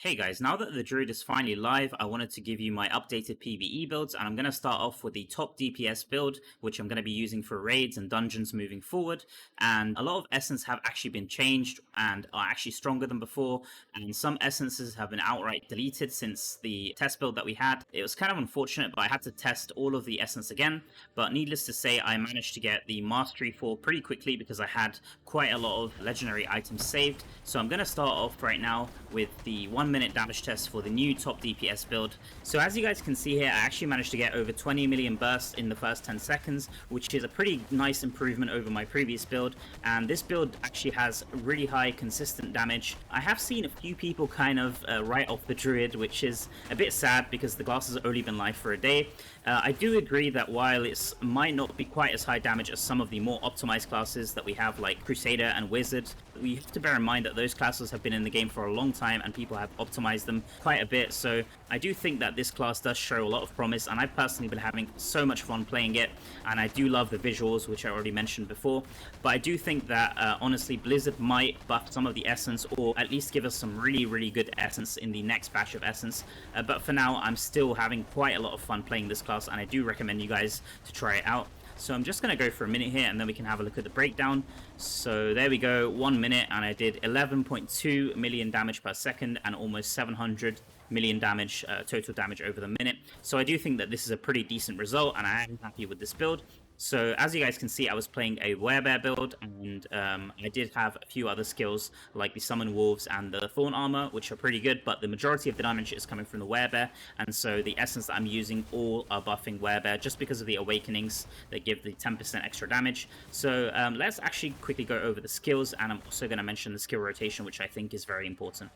Hey guys, now that the Druid is finally live, I wanted to give you my updated PvE builds, and I'm going to start off with the top DPS build, which I'm going to be using for raids and dungeons moving forward. And a lot of essence have actually been changed and are actually stronger than before, and some essences have been outright deleted since the test build that we had. It was kind of unfortunate, but I had to test all of the essence again, but needless to say, I managed to get the Mastery 4 pretty quickly because I had quite a lot of legendary items saved. So I'm going to start off right now with the 1-minute damage test for the new top DPS build. So as you guys can see here, I actually managed to get over 20 million bursts in the first 10 seconds, which is a pretty nice improvement over my previous build. And this build actually has really high consistent damage. I have seen a few people kind of write off the Druid, which is a bit sad because the class has only been live for a day. I do agree that while it might not be quite as high damage as some of the more optimized classes that we have like Crusader and Wizard, we have to bear in mind that those classes have been in the game for a long time and people have optimized them quite a bit. So I do think that this class does show a lot of promise, and I've personally been having so much fun playing it, and I do love the visuals, which I already mentioned before. But I do think that honestly Blizzard might buff some of the essence, or at least give us some really good essence in the next batch of essence. But for now I'm still having quite a lot of fun playing this class, and I do recommend you guys to try it out. So I'm just going to go for a minute here and then we can have a look at the breakdown. So there we go, 1 minute, and I did 11.2 million damage per second and almost 700 million damage, total damage over the minute. So I do think that this is a pretty decent result, and I am happy with this build. So as you guys can see, I was playing a Werebear build, and I did have a few other skills like the Summon Wolves and the Thorn Armor, which are pretty good, but the majority of the damage is coming from the Werebear, and so the essence that I'm using all are buffing Werebear just because of the awakenings that give the 10% extra damage. So let's actually quickly go over the skills, and I'm also going to mention the skill rotation, which I think is very important.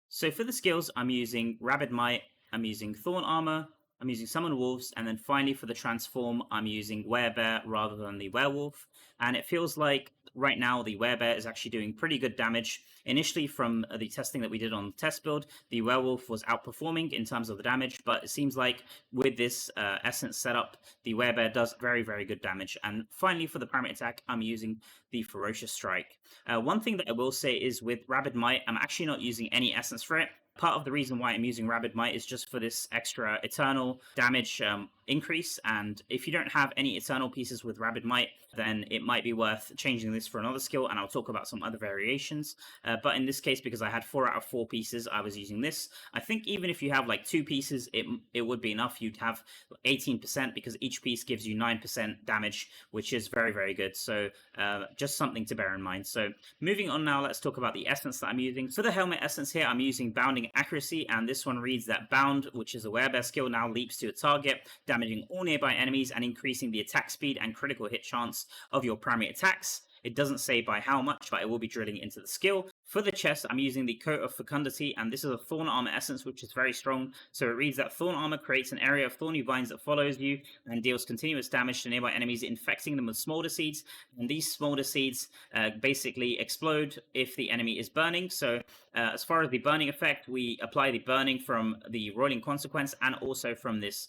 So for the skills, I'm using Rabid Might, I'm using Thorn Armor, I'm using Summon Wolves, and then finally for the transform, I'm using Werebear rather than the Werewolf. And it feels like right now the Werebear is actually doing pretty good damage. Initially from the testing that we did on the test build, the Werewolf was outperforming in terms of the damage, but it seems like with this essence setup, the Werebear does very good damage. And finally for the primary attack, I'm using the Ferocious Strike. One thing that I will say is with Rabid Might, I'm actually not using any essence for it. Part of the reason why I'm using Rabid Might is just for this extra eternal damage increase, and if you don't have any eternal pieces with Rabid Might, then it might be worth changing this for another skill, and I'll talk about some other variations. But in this case, because I had 4 out of 4 pieces, I was using this. I think even if you have like 2 pieces, it would be enough. You'd have 18% because each piece gives you 9% damage, which is very good. So just something to bear in mind. So moving on now, let's talk about the essence that I'm using. For the helmet essence here, I'm using Bounding Accuracy, and this one reads that Bound, which is a Werebear skill, now leaps to a target, damaging all nearby enemies and increasing the attack speed and critical hit chance of your primary attacks. It doesn't say by how much, but I will be drilling into the skill. For the chest, I'm using the Coat of Fecundity, and this is a Thorn Armor essence, which is very strong. So it reads that Thorn Armor creates an area of thorny vines that follows you and deals continuous damage to nearby enemies, infecting them with Smolder Seeds. And these Smolder Seeds basically explode if the enemy is burning. So as far as the burning effect, we apply the burning from the Roiling Consequence and also from this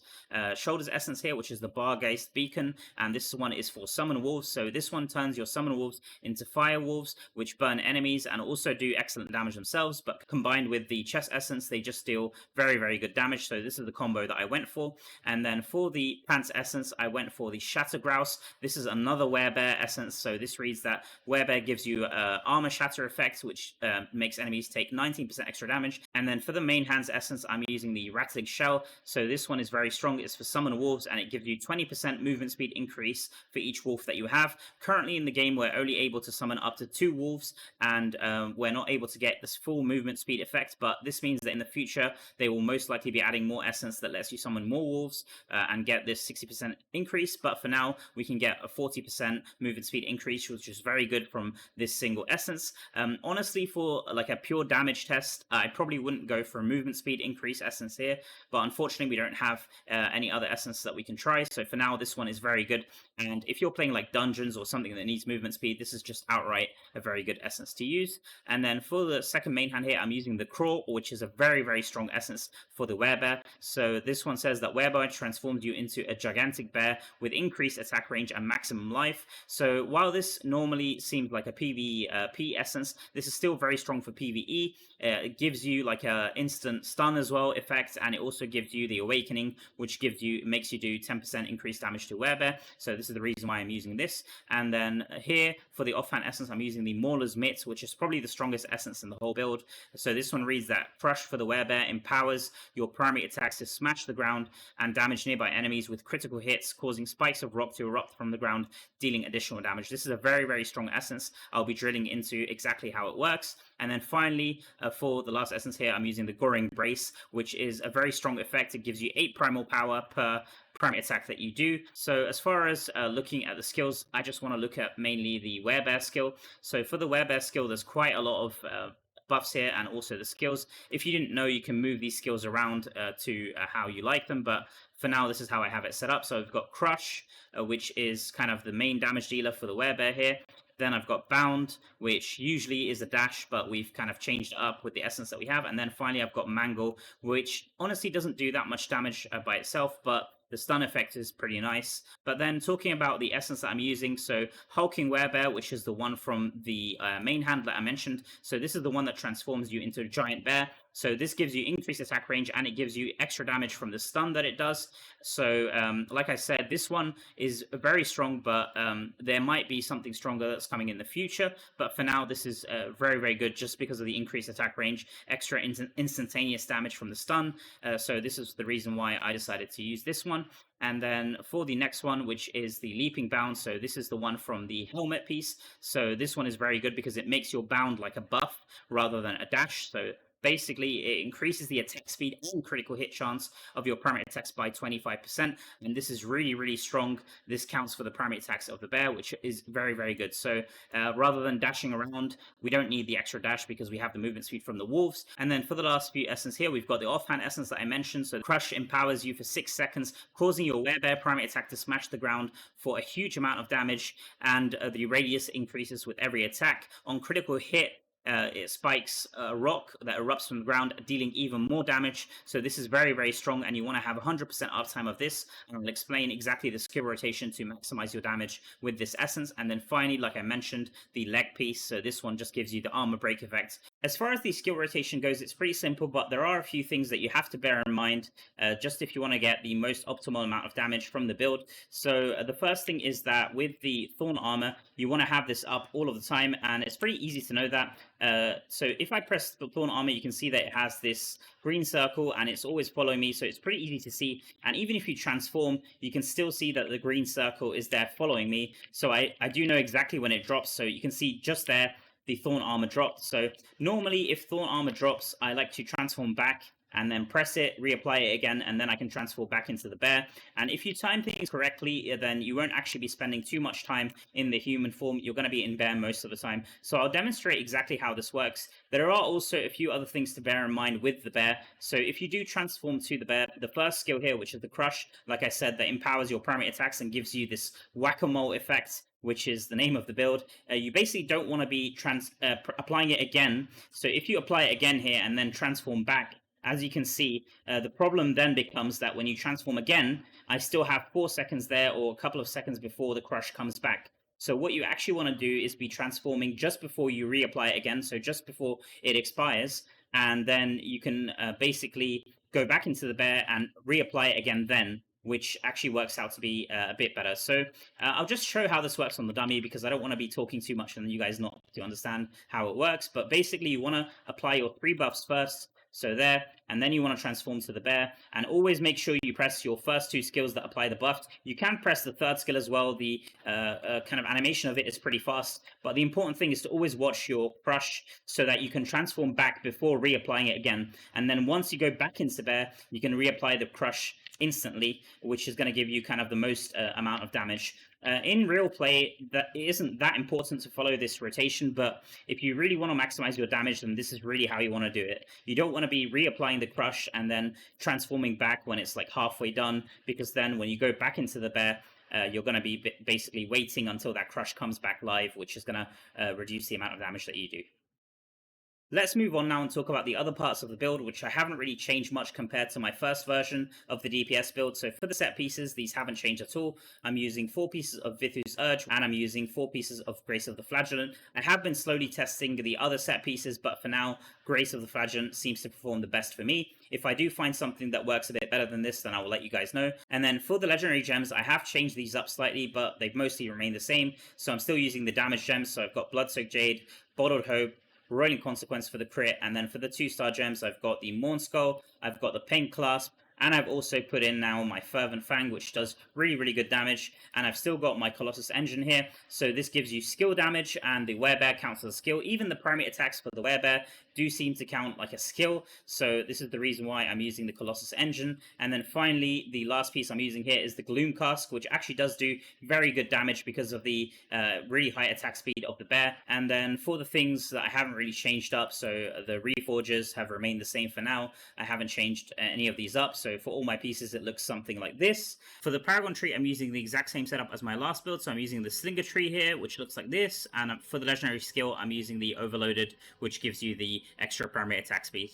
Shoulders essence here, which is the Bargeist Beacon. And this one is for Summon Wolves. So this one turns your Summon Wolves into Fire Wolves, which burn enemies and also do excellent damage themselves, but combined with the chest essence, they just deal very good damage. So this is the combo that I went for. And then for the pants essence, I went for the Shatter Grouse. This is another Werebear essence. So this reads that Werebear gives you armor shatter effect, which makes enemies take 19% extra damage. And then for the main hands essence, I'm using the Rattling Shell. So this one is very strong. It's for Summon Wolves, and it gives you 20% movement speed increase for each wolf that you have. Currently in the game, we're only able to summon up to 2 wolves, and we're not able to get this full movement speed effect, but this means that in the future they will most likely be adding more essence that lets you summon more wolves and get this 60% increase. But for now we can get a 40% movement speed increase, which is very good from this single essence. Honestly, for like a pure damage test, I probably wouldn't go for a movement speed increase essence here, but unfortunately we don't have any other essence that we can try. So for now this one is very good And if you're playing like dungeons or something that needs movement speed, this is just outright a very good essence to use. And then for the second main hand here, I'm using the Crawl, which is a very, very strong essence for the Werebear. So this one says that Werebear transforms you into a gigantic bear with increased attack range and maximum life. So while this normally seems like a PvP essence, this is still very strong for PvE. It gives you like a instant stun as well effect, and it also gives you the Awakening, which makes you do 10% increased damage to Werebear. So this is the reason why I'm using this. And then here for the offhand essence, I'm using the Mauler's Mitt, which is probably the strongest essence in the whole build. So this one reads that Crush for the Werebear empowers your primary attacks to smash the ground and damage nearby enemies with critical hits, causing spikes of rock to erupt from the ground, dealing additional damage. This is a very, very strong essence. I'll be drilling into exactly how it works. And then finally, for the last essence here, I'm using the Goring Brace, which is a very strong effect. It gives you 8 primal power per primary attack that you do. So as far as looking at the skills, I just want to look at mainly the Werebear skill. So for the Werebear skill, there's quite a lot of buffs here and also the skills. If you didn't know, you can move these skills around to how you like them, but for now this is how I have it set up. So I've got Crush, which is kind of the main damage dealer for the Werebear here. Then I've got Bound, which usually is a dash, but we've kind of changed it up with the essence that we have. And then finally I've got Mangle, which honestly doesn't do that much damage by itself, but the stun effect is pretty nice. But then talking about the essence that I'm using, so Hulking Werebear, which is the one from the main hand that I mentioned. So this is the one that transforms you into a giant bear. So this gives you increased attack range and it gives you extra damage from the stun that it does. So like I said, this one is very strong, but there might be something stronger that's coming in the future. But for now, this is very, very good just because of the increased attack range, extra instantaneous damage from the stun. So this is the reason why I decided to use this one. And then for the next one, which is the Leaping Bound, so this is the one from the helmet piece. So this one is very good because it makes your bound like a buff rather than a dash. So basically, it increases the attack speed and critical hit chance of your primary attacks by 25%. And this is really, really strong. This counts for the primary attacks of the bear, which is very, very good. So rather than dashing around, we don't need the extra dash because we have the movement speed from the wolves. And then for the last few essence here, we've got the offhand essence that I mentioned. So Crush empowers you for 6 seconds, causing your Werebear primary attack to smash the ground for a huge amount of damage. And the radius increases with every attack. On critical hit, it spikes a rock that erupts from the ground, dealing even more damage. So this is very, very strong, and you want to have 100% uptime of this. And I'll explain exactly the skill rotation to maximize your damage with this essence. And then finally, like I mentioned, the leg piece. So this one just gives you the armor break effect. As far as the skill rotation goes, it's pretty simple, but there are a few things that you have to bear in mind just if you want to get the most optimal amount of damage from the build. So the first thing is that with the Thorn Armor, you want to have this up all of the time, and it's pretty easy to know that. So if I press the Thorn Armor, you can see that it has this green circle and it's always following me, so it's pretty easy to see. And even if you transform, you can still see that the green circle is there following me. So I do know exactly when it drops, so you can see just there the Thorn Armor dropped. So normally if Thorn Armor drops, I like to transform back and then press it, reapply it again, and then I can transform back into the bear. And if you time things correctly, then you won't actually be spending too much time in the human form. You're going to be in bear most of the time. So I'll demonstrate exactly how this works. There are also a few other things to bear in mind with the bear. So if you do transform to the bear, the first skill here, which is the Crush, like I said, that empowers your primary attacks and gives you this whack-a-mole effect, which is the name of the build. You basically don't want to be applying it again. So if you apply it again here and then transform back, as you can see, the problem then becomes that when you transform again, I still have 4 seconds there or a couple of seconds before the Crush comes back. So what you actually want to do is be transforming just before you reapply it again, so just before it expires, and then you can basically go back into the bear and reapply it again then, which actually works out to be a bit better. So I'll just show how this works on the dummy because I don't want to be talking too much and you guys not to understand how it works. But basically you want to apply your 3 buffs first. So there, and then you want to transform to the bear, and always make sure you press your first 2 skills that apply the buff. You can press the 3rd skill as well. The kind of animation of it is pretty fast, but the important thing is to always watch your Crush so that you can transform back before reapplying it again. And then once you go back into bear, you can reapply the Crush instantly, which is going to give you kind of the most amount of damage. In real play, that it isn't that important to follow this rotation, but if you really want to maximize your damage, then this is really how you want to do it. You don't want to be reapplying the Crush and then transforming back when it's like halfway done, because then when you go back into the bear, you're going to be basically waiting until that crush comes back live, which is going to reduce the amount of damage that you do. Let's move on now and talk about the other parts of the build, which I haven't really changed much compared to my first version of the DPS build. So for the set pieces, these haven't changed at all. I'm using 4 pieces of v2.0 Urge, and I'm using 4 pieces of Grace of the Flagellant. I have been slowly testing the other set pieces, but for now, Grace of the Flagellant seems to perform the best for me. If I do find something that works a bit better than this, then I will let you guys know. And then for the legendary gems, I have changed these up slightly, but they've mostly remained the same. So I'm still using the damage gems. So I've got Blood-Soaked Jade, Bottled Hope, Rolling Consequence for the crit, and then for the 2-star gems, I've got the Morn Skull, I've got the Pain Clasp, and I've also put in now my Fervent Fang, which does really, really good damage, and I've still got my Colossus Engine here, so this gives you skill damage, and the Werebear counts as a skill. Even the primary attacks for the Werebear do seem to count like a skill, so this is the reason why I'm using the Colossus Engine. And then finally, the last piece I'm using here is the Gloom Cask, which actually does do very good damage because of the really high attack speed of the bear. And then for the things that I haven't really changed up, so the Reforges have remained the same for now. I haven't changed any of these up, so for all my pieces, it looks something like this. For the Paragon tree, I'm using the exact same setup as my last build, so I'm using the Slinger tree here, which looks like this, and for the legendary skill, I'm using the Overloaded, which gives you the extra primary attack speed.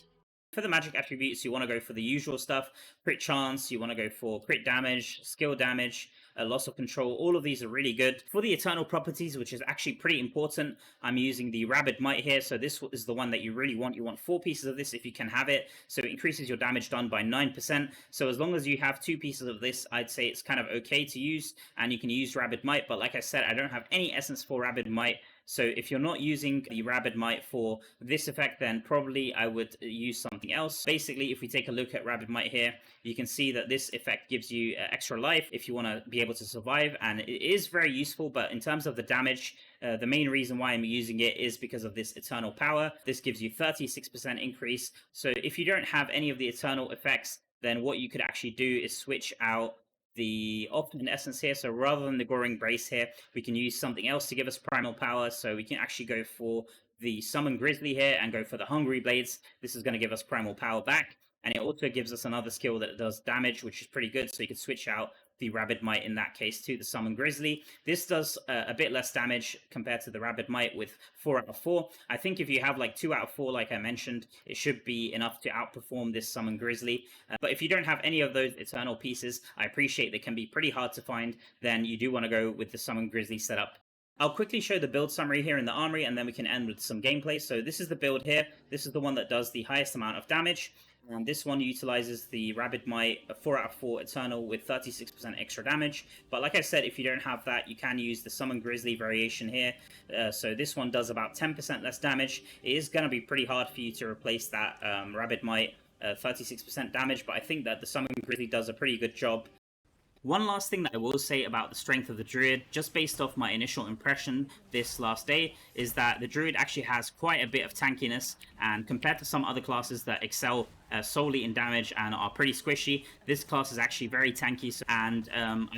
For the magic attributes, you want to go for the usual stuff. Crit chance, you want to go for crit damage, skill damage, loss of control. All of these are really good. For the eternal properties, which is actually pretty important, I'm using the Rabid Might here. So this is the one that you really want. You want 4 pieces of this if you can have it. So it increases your damage done by 9%. So as long as you have 2 pieces of this, I'd say it's kind of okay to use. And you can use Rabid Might. But like I said, I don't have any essence for Rabid Might. So if you're not using the Rabid Might for this effect, then probably I would use something else. Basically, if we take a look at Rabid Might here, you can see that this effect gives you extra life if you want to be able to survive, and it is very useful. But in terms of the damage, the main reason why I'm using it is because of this Eternal Power. This gives you 36% increase. So if you don't have any of the Eternal effects, then what you could actually do is switch out the Ultimate Essence here. So rather than the Goring Brace here, we can use something else to give us primal power. So we can actually go for the Summon Grizzly here and go for the Hungry Blades. This is going to give us primal power back. And it also gives us another skill that does damage, which is pretty good. So you can switch out the Rabid Might in that case to the Summon Grizzly. This does a bit less damage compared to the Rabid Might with 4 out of 4. I think if you have like 2 out of 4, like I mentioned, it should be enough to outperform this Summon Grizzly. But if you don't have any of those Eternal pieces, I appreciate they can be pretty hard to find, then you do want to go with the Summon Grizzly setup. I'll quickly show the build summary here in the armory, and then we can end with some gameplay. So this is the build here. This is the one that does the highest amount of damage. And this one utilizes the Rabid Might, a 4 out of 4 Eternal with 36% extra damage. But like I said, if you don't have that, you can use the Summon Grizzly variation here. So this one does about 10% less damage. It is going to be pretty hard for you to replace that Rabid Might 36% damage, but I think that the Summon Grizzly does a pretty good job. One last thing that I will say about the strength of the Druid, just based off my initial impression this last day, is that the Druid actually has quite a bit of tankiness, and compared to some other classes that excel solely in damage and are pretty squishy, this class is actually very tanky. And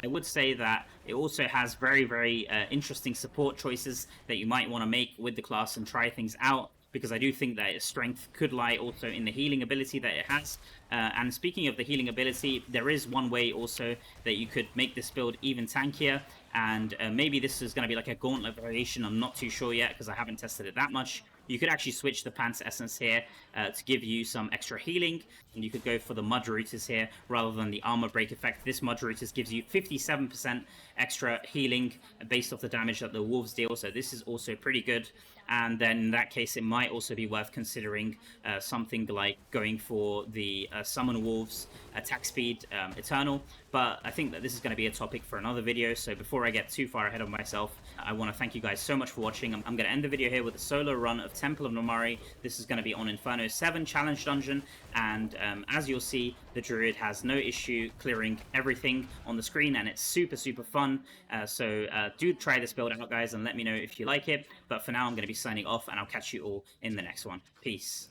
I would say that it also has very, very interesting support choices that you might want to make with the class and try things out, because I do think that its strength could lie also in the healing ability that it has. And speaking of the healing ability, there is one way also that you could make this build even tankier, and maybe this is going to be like a gauntlet variation. I'm not too sure yet because I haven't tested it that much. You could actually switch the Pants Essence here to give you some extra healing, and you could go for the Mud Rooters here rather than the Armor Break effect. This Mud Rooters gives you 57% extra healing based off the damage that the wolves deal, so this is also pretty good. And then in that case, it might also be worth considering something like going for the Summon Wolves attack speed Eternal. But I think that this is going to be a topic for another video, so before I get too far ahead of myself, I want to thank you guys so much for watching. I'm going to end the video here with a solo run of Temple of Nomari. This is going to be on Inferno 7 Challenge Dungeon, and as you'll see, the Druid has no issue clearing everything on the screen, and it's super, super fun. So do try this build out, guys, and let me know if you like it. But for now, I'm going to be signing off, and I'll catch you all in the next one. Peace.